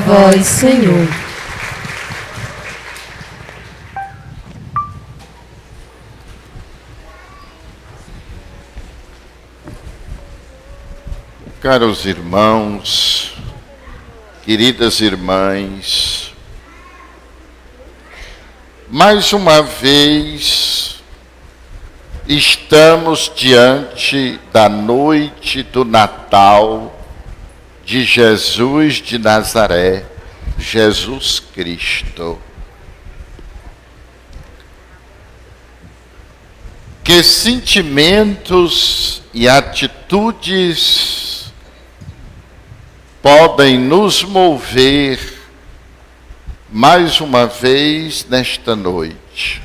vós, Senhor. Caros irmãos, queridas irmãs, mais uma vez estamos diante da noite do Natal de Jesus de Nazaré, Jesus Cristo. Que sentimentos e atitudes podem nos mover mais uma vez nesta noite?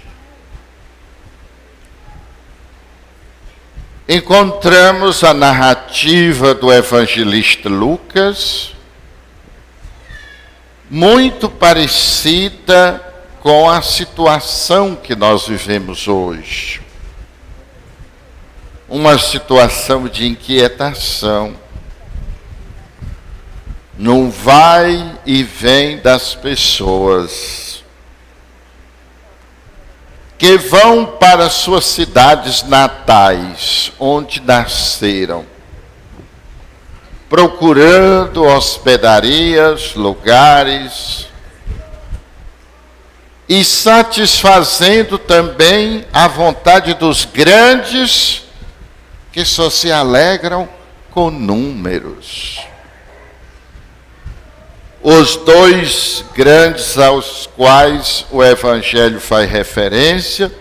Encontramos a narrativa do evangelista Lucas, muito parecida com a situação que nós vivemos hoje. Uma situação de inquietação, num vai e vem das pessoas que vão para suas cidades natais, onde nasceram, procurando hospedarias, lugares, e satisfazendo também a vontade dos grandes, que só se alegram com números. Os dois grandes aos quais o Evangelho faz referência,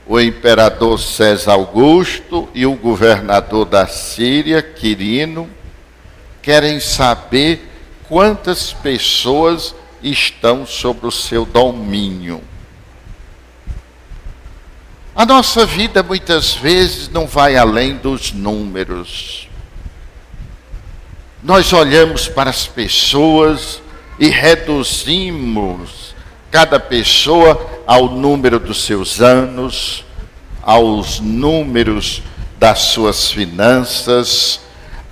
o imperador César Augusto e o governador da Síria, Quirino, querem saber quantas pessoas estão sob o seu domínio. A nossa vida muitas vezes não vai além dos números. Nós olhamos para as pessoas e reduzimos cada pessoa ao número dos seus anos, aos números das suas finanças,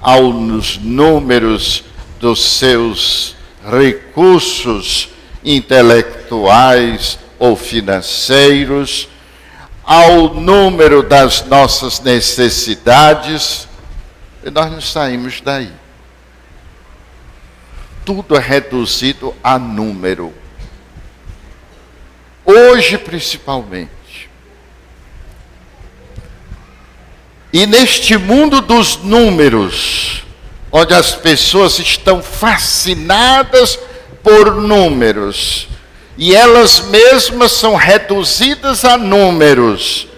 aos números dos seus recursos intelectuais ou financeiros, ao número das nossas necessidades, e nós não saímos daí. Tudo é reduzido a número. Hoje, principalmente. E neste mundo dos números, onde as pessoas estão fascinadas por números, e elas mesmas são reduzidas a números,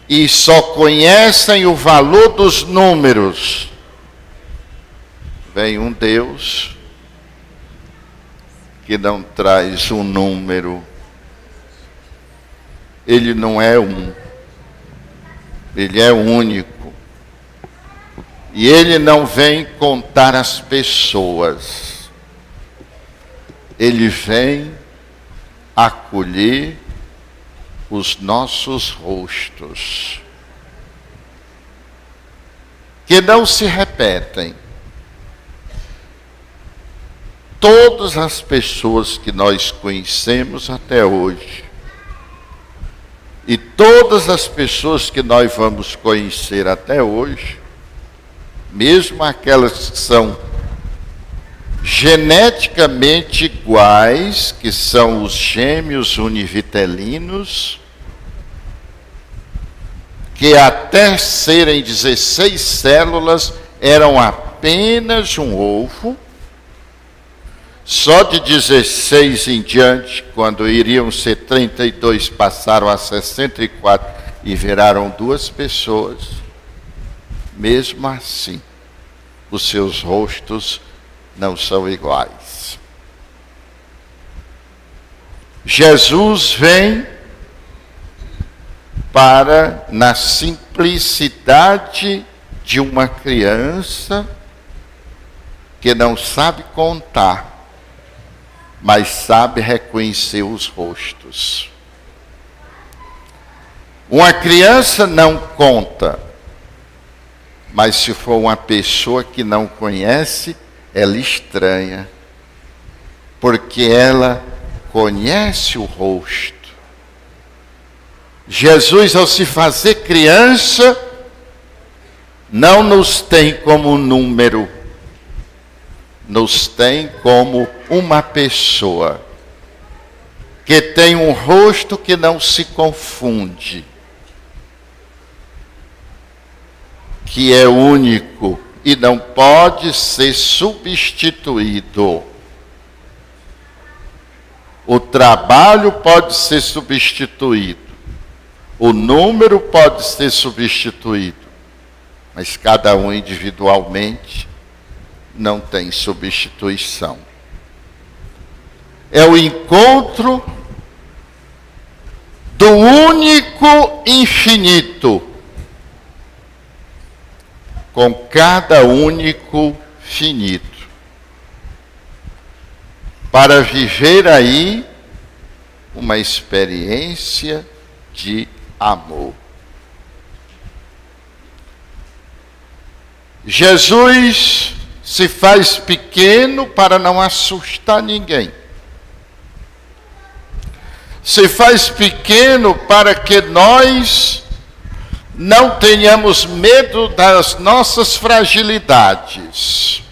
e só conhecem o valor dos números, vem um Deus que não traz um número. Ele não é um, ele é único. E ele não vem contar as pessoas. Ele vem acolher os nossos rostos, que não se repetem. Todas as pessoas que nós conhecemos até hoje, e todas as pessoas que nós vamos conhecer até hoje, mesmo aquelas que são geneticamente iguais, que são os gêmeos univitelinos, que até serem 16 células eram apenas um ovo. Só de 16 em diante, quando iriam ser 32, passaram a 64 e viraram duas pessoas. Mesmo assim, os seus rostos não são iguais. Jesus vem para, na simplicidade de uma criança que não sabe contar, mas sabe reconhecer os rostos. Uma criança não conta, mas se for uma pessoa que não conhece, ela estranha. porque ela conhece o rosto. Jesus, ao se fazer criança, não nos tem como número, nos tem como uma pessoa que tem um rosto que não se confunde, que é único e não pode ser substituído. O trabalho pode ser substituído, o número pode ser substituído, mas cada um individualmente não tem substituição. É o encontro do único infinito com cada único finito, para viver aí uma experiência de amor. Jesus se faz pequeno para não assustar ninguém. Se faz pequeno para que nós não tenhamos medo das nossas fragilidades,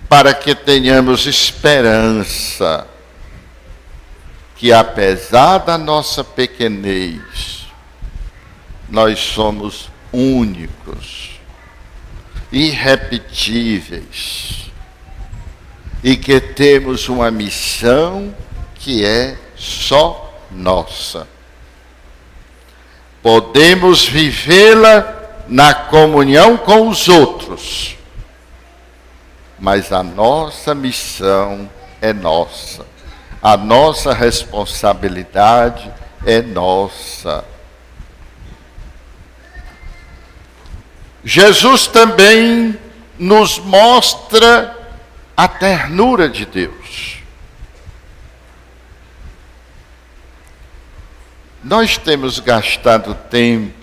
para que tenhamos esperança que, apesar da nossa pequenez, nós somos únicos, irrepetíveis, e que temos uma missão que é só nossa. Podemos vivê-la na comunhão com os outros, mas a nossa missão é nossa. A nossa responsabilidade é nossa. Jesus também nos mostra a ternura de Deus. Nós temos gastado tempo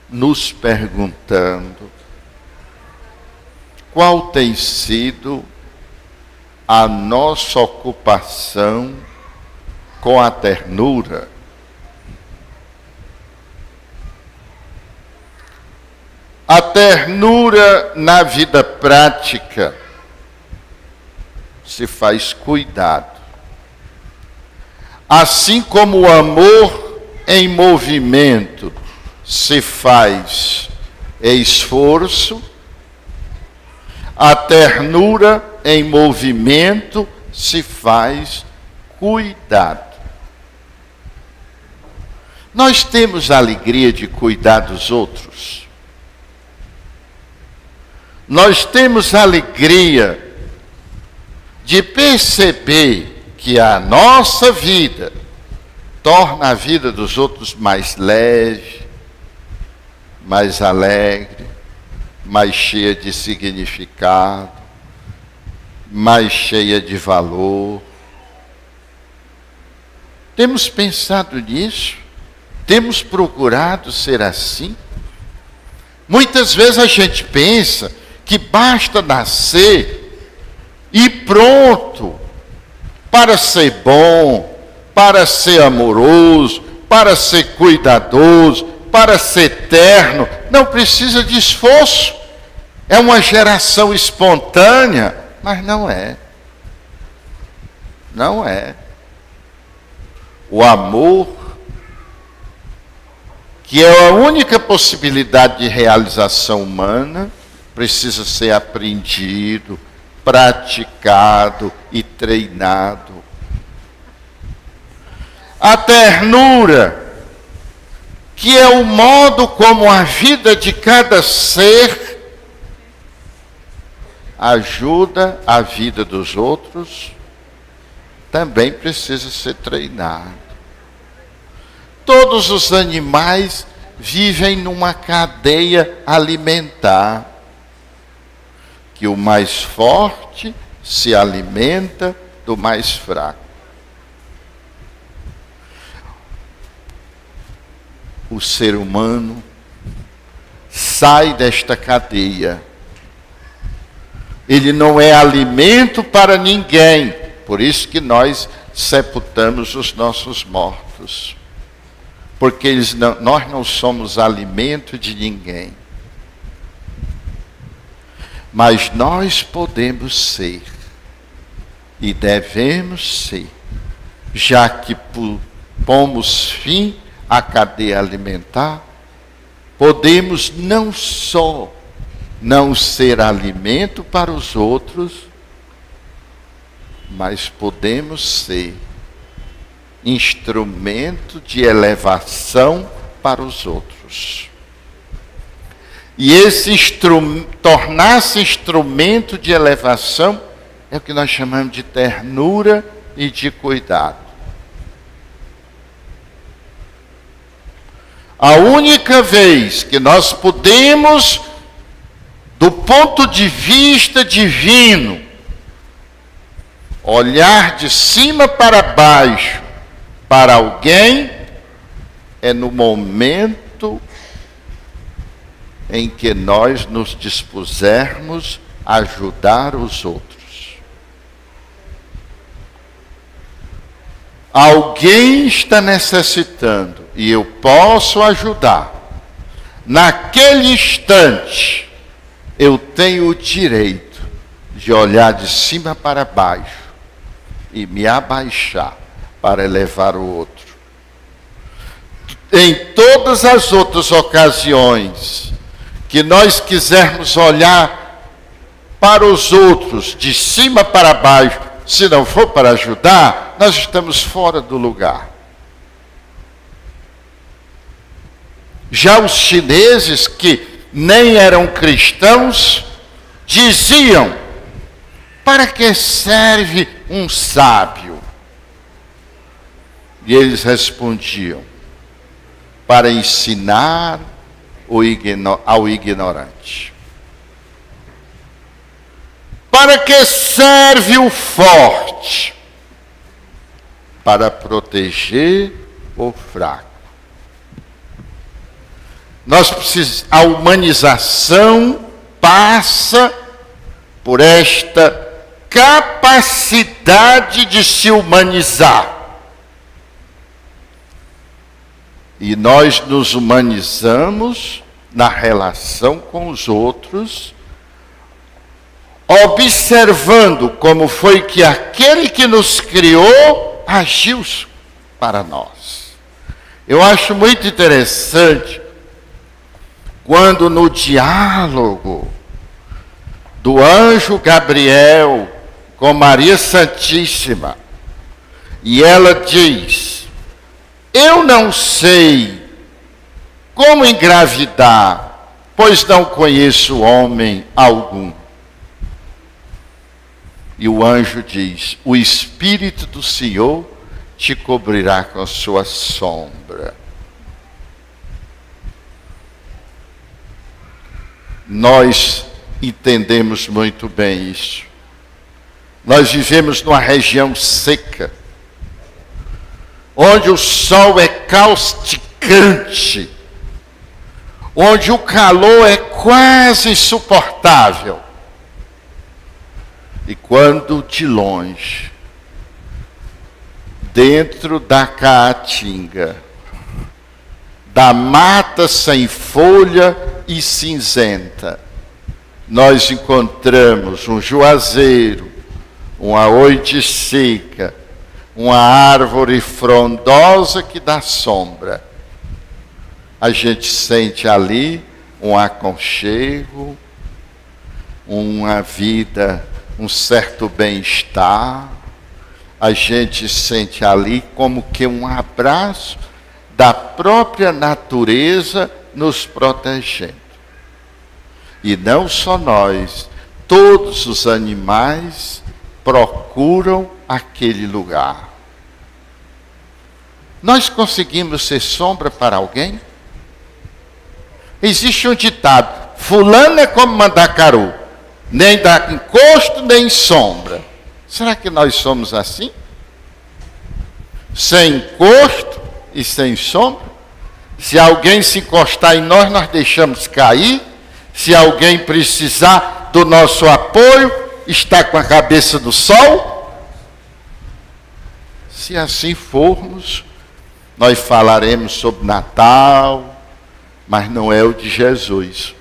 nos perguntando qual tem sido a nossa ocupação com a ternura. A ternura na vida prática se faz cuidado. Assim como o amor em movimento se faz esforço, a ternura em movimento se faz cuidado. Nós temos a alegria de cuidar dos outros. Nós temos a alegria de perceber que a nossa vida torna a vida dos outros mais leve, mais alegre, mais cheia de significado, mais cheia de valor. Temos pensado nisso? Temos procurado ser assim? Muitas vezes a gente pensa que basta nascer e pronto para ser bom, para ser amoroso, para ser cuidadoso, para ser terno. Não precisa de esforço. É uma geração espontânea, mas não é. Não é. O amor, que é a única possibilidade de realização humana, precisa ser aprendido, praticado e treinado. A ternura, que é o modo como a vida de cada ser ajuda a vida dos outros, também precisa ser treinado. Todos os animais vivem numa cadeia alimentar, que o mais forte se alimenta do mais fraco. O ser humano sai desta cadeia Ele não é alimento para ninguém. Por isso que nós sepultamos os nossos mortos. Porque nós não somos alimento de ninguém. Mas nós podemos ser. E devemos ser. Já que pomos fim à cadeia alimentar, podemos não só não ser alimento para os outros, mas podemos ser instrumento de elevação para os outros. E tornar-se instrumento de elevação é o que nós chamamos de ternura e de cuidado. A única vez que nós podemos, do ponto de vista divino, olhar de cima para baixo para alguém, é no momento em que nós nos dispusermos a ajudar os outros. Alguém está necessitando e eu posso ajudar. Naquele instante, eu tenho o direito de olhar de cima para baixo e me abaixar para elevar o outro. Em todas as outras ocasiões que nós quisermos olhar para os outros de cima para baixo, se não for para ajudar, nós estamos fora do lugar. Já os chineses, que nem eram cristãos, diziam: para que serve um sábio? E eles respondiam: para ensinar ao ignorante. Para que serve o forte? Para proteger o fraco. A humanização passa por esta capacidade de se humanizar. E nós nos humanizamos na relação com os outros, observando como foi que aquele que nos criou agiu para nós. Eu acho muito interessante quando no diálogo do anjo Gabriel com Maria Santíssima, e ela diz: eu não sei como engravidar, pois não conheço homem algum. E o anjo diz: o Espírito do Senhor te cobrirá com a sua sombra. Nós entendemos muito bem isso. Nós vivemos numa região seca, onde o sol é causticante, onde o calor é quase insuportável. E quando de longe, dentro da caatinga, da mata sem folha e cinzenta, nós encontramos um juazeiro, uma oiticeca, uma árvore frondosa que dá sombra. A gente sente ali um aconchego, uma vida, um certo bem-estar. A gente sente ali como que um abraço da própria natureza nos protegendo. E não só nós, todos os animais procuram aquele lugar. Nós conseguimos ser sombra para alguém? Existe um ditado: fulano é como mandacaru, nem dá encosto nem sombra. Será que nós somos assim? Sem encosto e sem sombra? Se alguém se encostar em nós, nós deixamos cair. Se alguém precisar do nosso apoio está com a cabeça no sol? Se assim formos, nós falaremos sobre Natal, mas não é o de Jesus.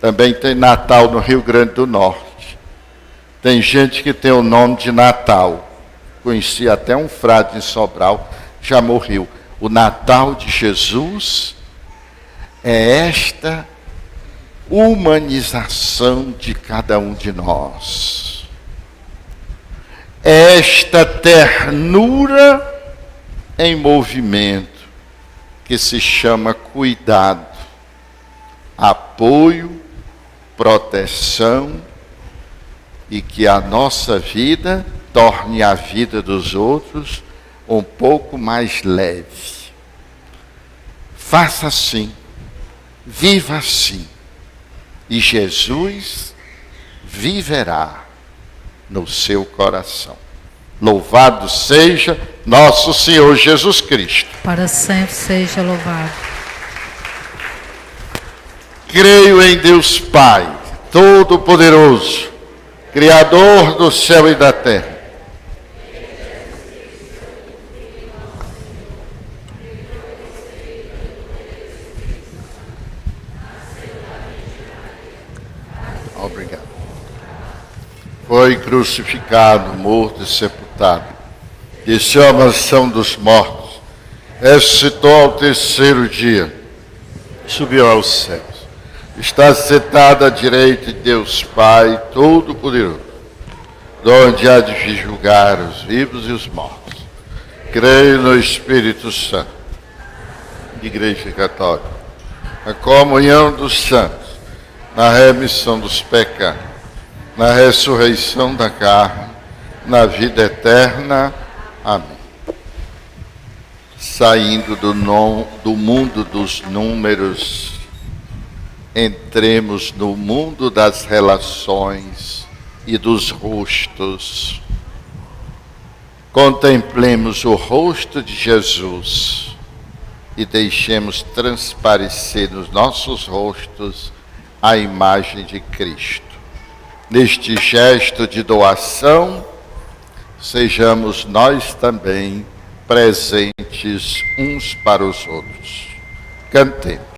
Também tem Natal no Rio Grande do Norte. Tem gente que tem o nome de Natal. Conheci até um frade em Sobral, já morreu. O Natal de Jesus é esta humanização de cada um de nós. É esta ternura em movimento que se chama cuidado, apoio, proteção e que a nossa vida torne a vida dos outros um pouco mais leve. Faça assim, viva assim, e Jesus viverá no seu coração. Louvado seja nosso Senhor Jesus Cristo. Para sempre seja louvado. Creio em Deus Pai, Todo-Poderoso, Criador do céu e da terra. Obrigado. Foi crucificado, morto e sepultado. Desceu à mansão dos mortos. Ressuscitou ao terceiro dia. Subiu aos céus. Está sentado à direita de Deus Pai Todo-Poderoso, de onde há de julgar os vivos e os mortos. Creio no Espírito Santo, de Igreja Católica, a comunhão dos santos, na remissão dos pecados, na ressurreição da carne, na vida eterna. Amém. Saindo do mundo dos números, entremos no mundo das relações e dos rostos. Contemplemos o rosto de Jesus e deixemos transparecer nos nossos rostos a imagem de Cristo. Neste gesto de doação, sejamos nós também presentes uns para os outros. Cantemos.